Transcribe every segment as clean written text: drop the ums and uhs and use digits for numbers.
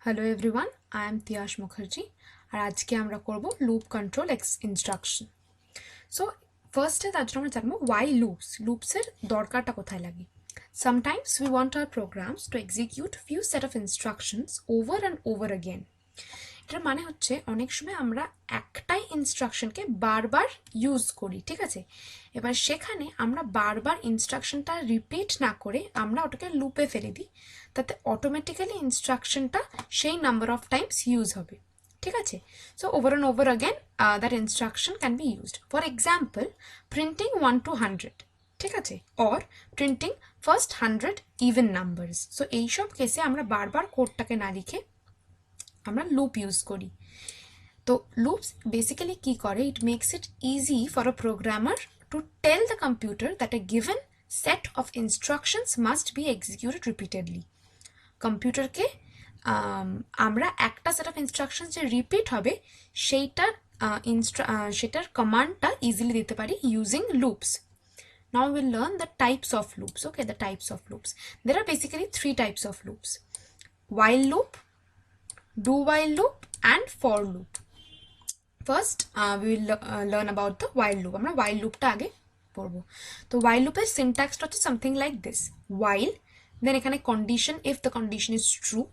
Hello everyone, I am Tiyash Mukherjee আর আজকে আমরা করব লুপ কন্ট্রোল ইনস্ট্রাকশন। সো ফার্স্টে তার জন্য আমরা জানবো ওয়াই লুপসের দরকারটা কোথায় লাগে। Sometimes we want our programs to execute few set of instructions over and over again. এটার মানে হচ্ছে অনেক সময় আমরা একটাই ইনস্ট্রাকশনকে বারবার ইউজ করি, ঠিক আছে। এবার সেখানে আমরা বারবার ইনস্ট্রাকশনটা রিপিট না করে আমরা ওটাকে লুপে ফেলে দিই, তাতে অটোমেটিক্যালি ইনস্ট্রাকশনটা সেই নাম্বার অফ টাইমস ইউজ হবে, ঠিক আছে। So over and over again that instruction can be used. For example, printing 1 to 100, ঠিক আছে, or printing first 100 even numbers. So এইসব কেসে আমরা বারবার কোডটাকে না লিখে আমরা লুপ ইউজ করি। তো লুপস বেসিক্যালি কি করে, it makes it easy for a programmer to tell the computer that a given set of instructions must be executed repeatedly. কম্পিউটারকে আমরা একটা সেট অফ ইনস্ট্রাকশন যে রিপিট হবে সেটার কমান্ডটা ইজিলি দিতে পারি using loops. Now we'll learn the types of loops. Okay, the types of loops. There are basically 3 types of loops: while loop, do while loop and for loop. First we will learn about the while loop. আমরা while loopটা আগে পড়বো। তো while loop এর syntaxটা হচ্ছে something like this: while, then এখানে condition, if the condition is true,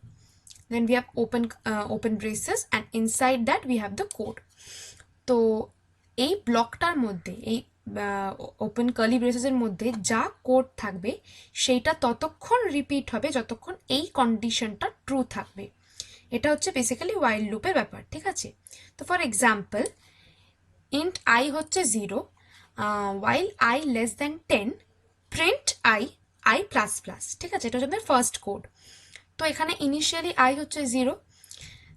then we have open braces and inside that we have the code. তো এই ব্লকটার মধ্যে, এই ওপেন কার্লি ব্রেসেসের মধ্যে যা কোড থাকবে সেইটা ততক্ষণ রিপিট হবে যতক্ষণ এই কন্ডিশনটা ট্রু থাকবে। এটা হচ্ছে বেসিক্যালি ওয়াইল লুপের ব্যাপার, ঠিক আছে। তো ফর এক্সাম্পল, ইন্ট আই হচ্ছে 0, while I less than 10, print I plus plus, ঠিক আছে। এটা হচ্ছে ফার্স্ট কোড। তো এখানে ইনিশিয়ালি আই হচ্ছে 0,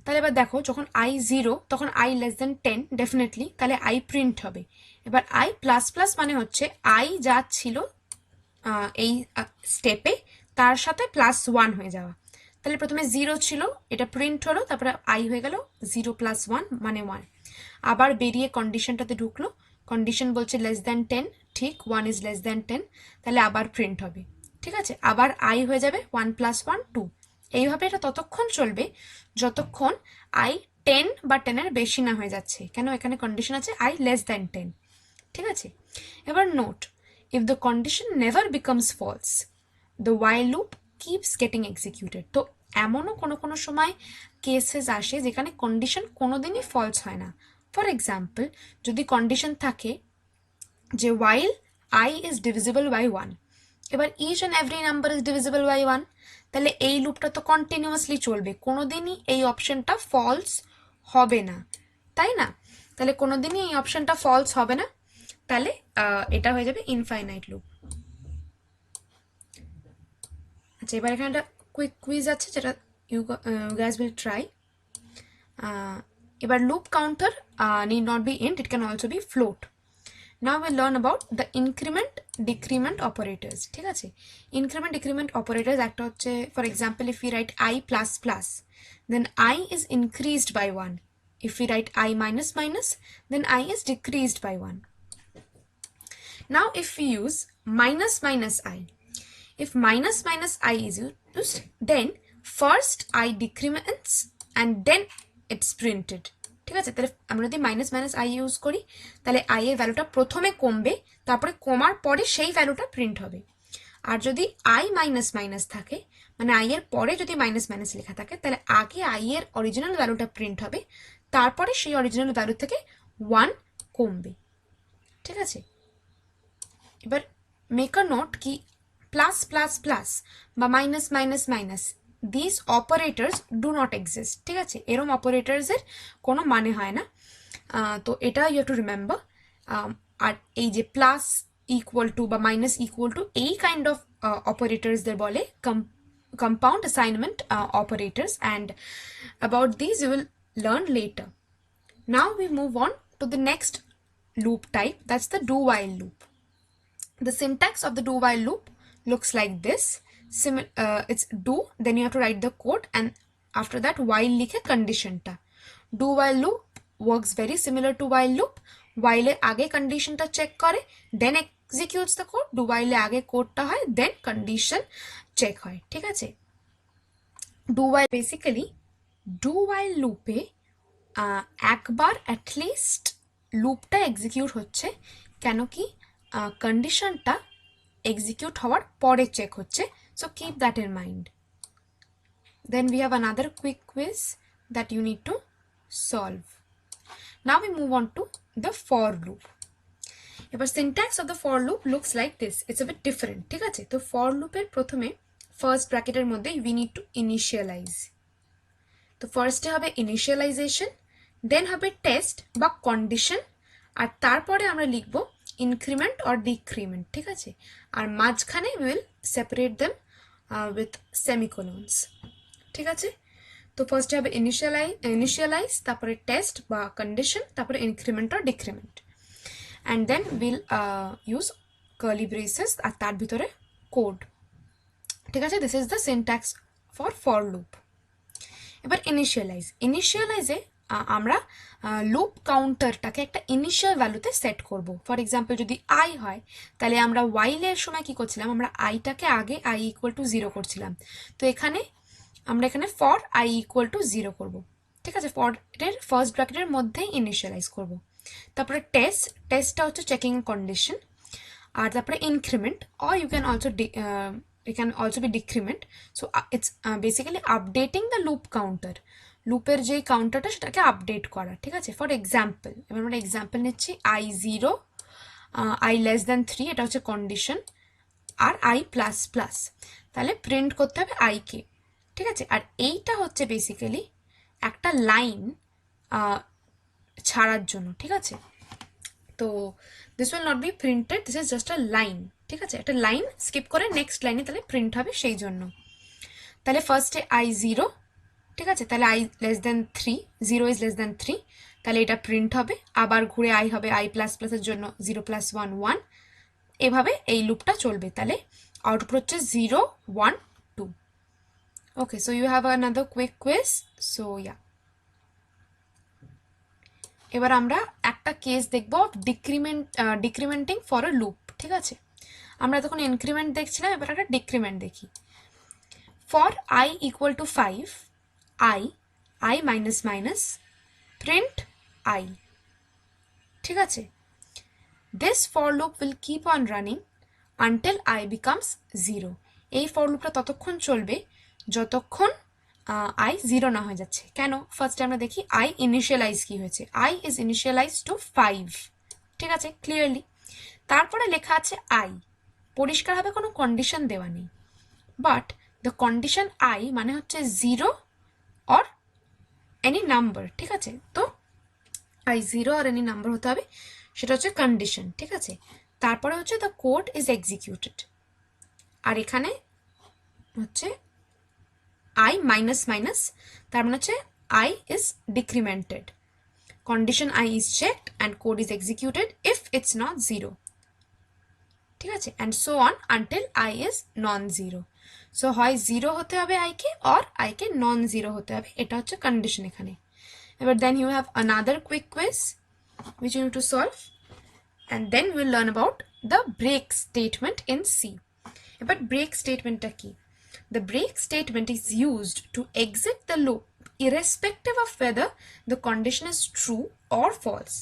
তাহলে এবার দেখো যখন আই 0 তখন আই লেস দেন 10 ডেফিনেটলি, তাহলে আই প্রিন্ট হবে। এবার আই প্লাস প্লাস মানে হচ্ছে আই যা ছিল এই স্টেপে তার সাথে +1 হয়ে যাওয়া। তাহলে প্রথমে 0 ছিল, এটা প্রিন্ট হলো, তারপরে আই হয়ে গেল 0 + 1 মানে 1। আবার বেরিয়ে কন্ডিশনটাতে ঢুকলো, কন্ডিশন বলছে লেস দেন 10, ঠিক 1 ইজ লেস দেন 10, তাহলে আবার প্রিন্ট হবে, ঠিক আছে। আবার আই হয়ে যাবে 1 + 1 2। এইভাবে এটা ততক্ষণ চলবে যতক্ষণ আই 10 বা 10-এর বেশি না হয়ে যাচ্ছে। কেন, এখানে কন্ডিশন আছে আই লেস দেন 10, ঠিক আছে। এবার note, if the condition never becomes false, the while loop keeps getting executed. তো এমনও কোনো সময় কেসেস আসে যেখানে কন্ডিশন কোনোদিনই ফলস হয় না। ফর এক্সাম্পল, যদি কন্ডিশন থাকে যে while I is divisible by 1, এবার each and every number is divisible by 1, তাহলে এই লুপটা তো কন্টিনিউয়াসলি চলবে, কোনোদিনই এই অপশনটা ফলস হবে না, তাই না। তাহলে কোনোদিনই এই অপশনটা ফলস হবে না, তাহলে এটা হয়ে যাবে ইনফাইনাইট লুপ। আচ্ছা, এবার এখানে একটা কুইক কুইজ আছে যেটা ইউ গাইজ উইল ট্রাই। এবার loop counter need not be int, it can also be float. Now we'll learn about the increment decrement operators, ঠিক আছে। increment decrement operators একটা হচ্ছে, for example, if we write I plus plus, then I is increased by 1. If we write I minus minus, then I is decreased by 1. Now if we use minus minus I, if minus minus I is used, then first I decrements and then it's printed, ঠিক আছে। তাহলে আমরা যদি minus minus I use করি তাহলে I এর ভ্যালুটা প্রথমে কমবে, তারপরে কমার পরে সেই ভ্যালুটা প্রিন্ট হবে। আর যদি আই মাইনাস মাইনাস থাকে, মানে আই এর পরে যদি মাইনাস মাইনাস লেখা থাকে, তাহলে আগে আই এর অরিজিনাল ভ্যালুটা প্রিন্ট হবে, তারপরে সেই অরিজিনাল ভ্যালু থেকে 1 কমবে, ঠিক আছে। এবার মেক আ নোট কি প্লাস প্লাস প্লাস বা minus minus minus, this operators do not exist, ঠিক আছে। এরম অপারেটরসের কোনো মানে হয় না। তো এটা ইউ হ্যাভ টু রিমেম্বার। আর এই যে প্লাস ইকুয়াল টু বা মাইনাস ইকুয়াল টু, এই কাইন্ড অফ অপারেটরসদের বলে compound assignment operators, and about these you will learn later. Now we move on to the next loop type, that's the do while loop. The syntax of the do while loop looks like this. It's do, then you have to write the code, and after that while likhe condition ta. Do while loop works very similar to while loop. While এর আগে condition টা check করে, then executes the code. Do while এর আগে code টা হয়, then condition check হয়, ঠিক আছে। Do while basically ডু ওয়াইল লুপে একবার অ্যাটলিস্ট লুপটা এক্সিকিউট হচ্ছে, কেন কি কন্ডিশনটা এক্সিকিউট হওয়ার পরে চেক হচ্ছে, so keep that in mind. Then we have another quick quiz that you need to solve. Now we move on to the for loop. এবার syntax of the for loop looks like this. It's a bit different. ঠিক আছে, তো for loop এর প্রথমে first ব্র্যাকেটের মধ্যে we need to initialize. তো ফার্স্টে হবে initialization, দেন হবে টেস্ট বা কন্ডিশন, আর তারপরে আমরা লিখব ইনক্রিমেন্ট অর ডিক্রিমেন্ট। ঠিক আছে, আর মাঝখানে we will separate them with semicolons। ঠিক আছে, তো ফার্স্টে হবে ইনিশিয়ালাইজ, তারপরে টেস্ট বা কন্ডিশন, তারপরে increment or decrement, and then will use curly braces আর তার ভিতরে কোড। ঠিক আছে, this is the syntax for loop. এবার ইনিশিয়ালাইজে আমরা লুপ কাউন্টারটাকে একটা ইনিশিয়াল ভ্যালুতে সেট করব। ফর এক্সাম্পল যদি আই হয়, তাহলে আমরা ওয়াইলের সময় কি করছিলাম, আমরা আইটাকে আগে আই ইকুয়াল টু 0 করছিলাম, তো আমরা এখানে ফর আই ইকুয়াল টু 0 করব। ঠিক আছে, ফর এর ফার্স্ট ব্র্যাকেটের মধ্যেই ইনিশিয়ালাইজ করব। তারপরে টেস্টটা হচ্ছে চেকিং কন্ডিশন, আর তারপরে increment or you can also be decrement. So it's basically updating the loop counter, লুপের যে কাউন্টারটা সেটাকে আপডেট করা। ঠিক আছে, ফর এক্সাম্পল এবার আমরা এক্সাম্পল নিচ্ছি I0 I<3, এটা হচ্ছে কন্ডিশন, আর I++, তাহলে প্রিন্ট করতে হবে আইকে। ঠিক আছে, আর এইটা হচ্ছে বেসিক্যালি একটা লাইন ছাড়ার জন্য। ঠিক আছে, তো this will not be printed, this is just a line. ঠিক আছে, একটা লাইন স্কিপ করে নেক্সট লাইনে তাহলে প্রিন্ট হবে, সেই জন্য। তাহলে ফার্স্টে I0, ঠিক আছে, তাহলে I<3, 0 ইজ <3, তাহলে এটা প্রিন্ট হবে, আবার ঘুরে আই হবে I++ এর জন্য 0 + 1 1, এভাবে এই লুপটা চলবে। তাহলে আউটপুট হচ্ছে 0 1 2। Okay, so you have another quick quiz. So yeah, এবার আমরা একটা কেস দেখব ডিক্রিমেন্টিং ফর আ লুপ। ঠিক আছে, আমরা তখন ইনক্রিমেন্ট দেখছিলাম, এবার একটা ডিক্রিমেন্ট দেখি। For I equal to 5, I minus print I। ঠিক আছে, this for loop will keep on running until I becomes 0। এই ফর লুপটা ততক্ষণ চলবে যতক্ষণ I 0 না হয়ে যাচ্ছে। কেন, ফার্স্টে আমরা দেখি I ইনিশিয়ালাইজ কি হয়েছে, I ইজ ইনিশিয়ালাইজ টু 5। ঠিক আছে, ক্লিয়ারলি। তারপরে লেখা আছে I, পরিষ্কারভাবে কোনো কন্ডিশন দেওয়া নেই, বাট দ্য কন্ডিশন I মানে হচ্ছে 0 অর এনি নাম্বার। ঠিক আছে, তো I 0 আর এনি নাম্বার হতে হবে, সেটা হচ্ছে কন্ডিশন। ঠিক আছে, তারপরে হচ্ছে দ্য কোড ইজ এক্সিকিউটেড, আর এখানে হচ্ছে I মাইনাস, তার মানে হচ্ছে I is decremented, condition I is checked and code is executed if it's not 0। ঠিক আছে, and so on until I is non-zero। so হয় 0 হতে হবে I K, or I K non-zero হতে হবে, এটা হচ্ছে কন্ডিশন এখানে। এবার then you have another quick quiz which you need to solve, and then we'll learn about the break statement in C। এবার break statementটা কি? The break statement is used to exit the loop irrespective of whether the condition is true or false.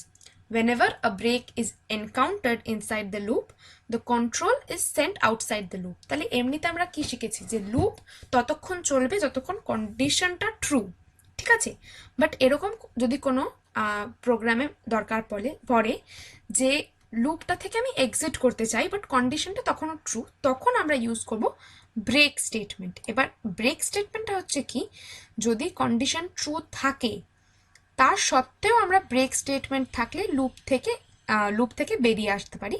Whenever a break is encountered inside the loop, the control is sent outside the loop। তাহলে এমনিতে আমরা কি শিখেছি, যে loop ততক্ষণ চলবে যতক্ষণ কন্ডিশনটা ট্রু। ঠিক আছে, বাট এরকম যদি কোনো প্রোগ্রামে দরকার পড়ে যে লুপটা থেকে আমি এক্সিট করতে চাই বাট কন্ডিশনটা তখনও ট্রু, তখন আমরা ইউজ করব ব্রেক স্টেটমেন্ট। এবার ব্রেক স্টেটমেন্টটা হচ্ছে কি, যদি কন্ডিশন ট্রু থাকে তার সত্ত্বেও আমরা ব্রেক স্টেটমেন্ট থাকলে লুপ থেকে বেরিয়ে আসতে পারি।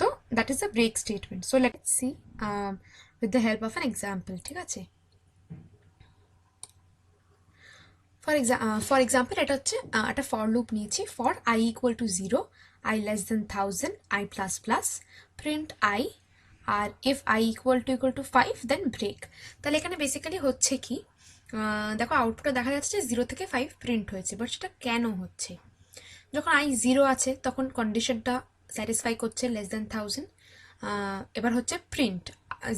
তো that is the break statement. So let's see with the help of an example. ঠিক আছে, ফর এক্সাম্পল এটা হচ্ছে একটা ফর লুপ নিয়েছি, for I equal to 0, I less than 1000, I++, print I, আর if I equal to 5 then break. তাহলে এখানে basically হচ্ছে কি, দেখো আউটপুটে দেখা যাচ্ছে যে 0 থেকে 5 প্রিন্ট হয়েছে, বাট সেটা কেন হচ্ছে, যখন I 0 আছে তখন কন্ডিশনটা স্যাটিসফাই করছে less than 1000, এবার হচ্ছে প্রিন্ট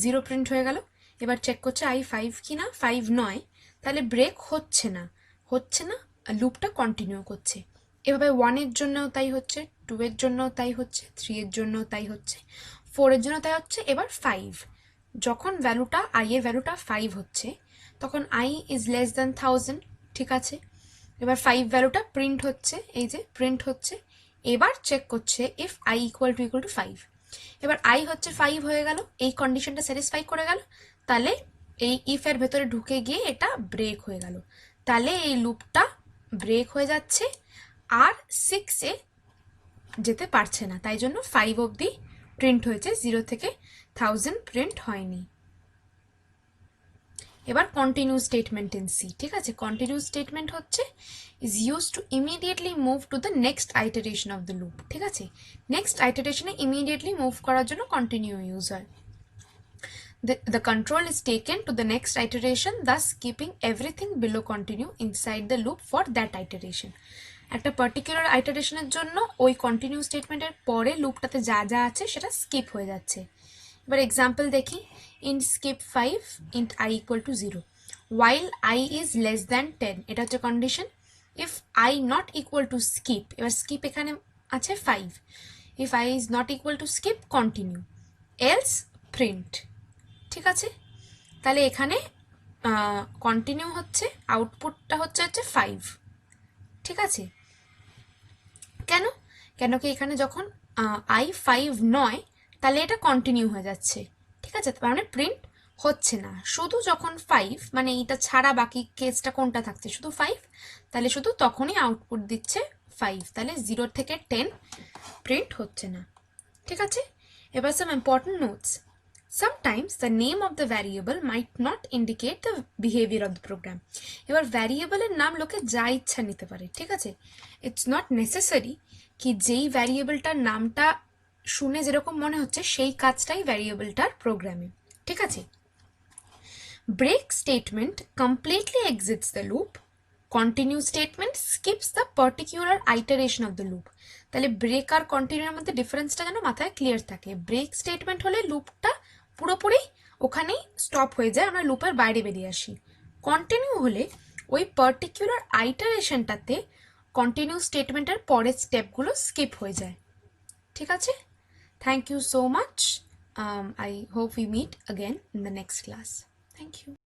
0 প্রিন্ট হয়ে গেল, এবার চেক করছে I 5 কিনা, 5 নয়, তাহলে ব্রেক হচ্ছে না, লুপটা কন্টিনিউ করছে। এভাবে 1 এর জন্যও তাই হচ্ছে, 2 এর জন্যও তাই হচ্ছে, 3 এর জন্যও তাই হচ্ছে, 4 এর জন্য তাই হচ্ছে। এবার 5, যখন ভ্যালুটা i এর ভ্যালুটা 5 হচ্ছে তখন i ইজ লেস দ্যান 1000, ঠিক আছে। এবার 5 ভ্যালুটা প্রিন্ট হচ্ছে, এই যে প্রিন্ট হচ্ছে। এবার চেক করছে ইফ i ইকুয়াল টু 5। এবার i হচ্ছে 5 হয়ে গেল, এই কন্ডিশনটা স্যাটিসফাই করে গেল, তাহলে এই ইফ এর ভেতরে ঢুকে গিয়ে এটা ব্রেক হয়ে গেল, তাহলে এই লুপটা ব্রেক হয়ে যাচ্ছে আর 6 এ যেতে পারছে না, তাই জন্য 5 অবধি প্রিন্ট হয়েছে, 0 থেকে 1000 প্রিন্ট হয়নি। এবার কন্টিনিউ স্টেটমেন্ট ইন সি, ঠিক আছে। কন্টিনিউ স্টেটমেন্ট হচ্ছে is use to immediately move to the next iteration of the loop, ঠিক আছে। নেক্সট আইটারেশনে ইমিডিয়েটলি মুভ করার জন্য কন্টিনিউ ইউজ হয়। The control is taken to the next iteration, thus keeping everything below continue inside the loop for that iteration. একটা particular আইটারেশনের জন্য ওই continue স্টেটমেন্টের পরে লুপটাতে যা যা আছে সেটা স্কিপ হয়ে যাচ্ছে। এবার এক্সাম্পল দেখি, int skip 5 int i equal to 0 while i is less than 10, এটা হচ্ছে condition. if i not equal to skip, এবার skip এখানে আছে 5, if i is not equal to skip continue, else print, ঠিক আছে। তাহলে এখানে কন্টিনিউ হচ্ছে, আউটপুটটা হচ্ছে 5, ঠিক আছে। কেন কেন কি এখানে যখন i 5 নয় তাহলে এটা কন্টিনিউ হয়ে যাচ্ছে, ঠিক আছে। তার মানে প্রিন্ট হচ্ছে না, শুধু যখন 5, মানে এটা ছাড়া বাকি কেসটা কোনটা থাকছে, শুধু 5, তাহলে শুধু তখনই আউটপুট দিচ্ছে 5, তাহলে 0 থেকে 10 প্রিন্ট হচ্ছে না, ঠিক আছে। এবার some important notes, sometimes the name of the variable might not indicate the behavior of the program. এবার ভ্যারিয়েবলের নাম লোকে যা ইচ্ছা নিতে পারে, ঠিক আছে। ইটস নট নেসেসারি কি যেই ভ্যারিয়েবলটার নামটা শুনে যেরকম মনে হচ্ছে সেই কাজটাই ভ্যারিয়েবলটার প্রোগ্রামে, ঠিক আছে। Break statement completely exits the loop, continue statement skips the particular iteration of the loop. তাহলে ব্রেক আর কন্টিনিউর মধ্যে ডিফারেন্সটা যেন মাথায় ক্লিয়ার থাকে। ব্রেক স্টেটমেন্ট হলে লুপটা পুরোপুরি ওখানেই স্টপ হয়ে যায়, আমরা লুপের বাইরে বেরিয়ে আসি। কন্টিনিউ হলে ওই পার্টিকুলার আইটারেশনটাতে কন্টিনিউ স্টেটমেন্টের পরের স্টেপগুলো স্কিপ হয়ে যায়, ঠিক আছে। Thank you so much. I hope we meet again in the next class. Thank you.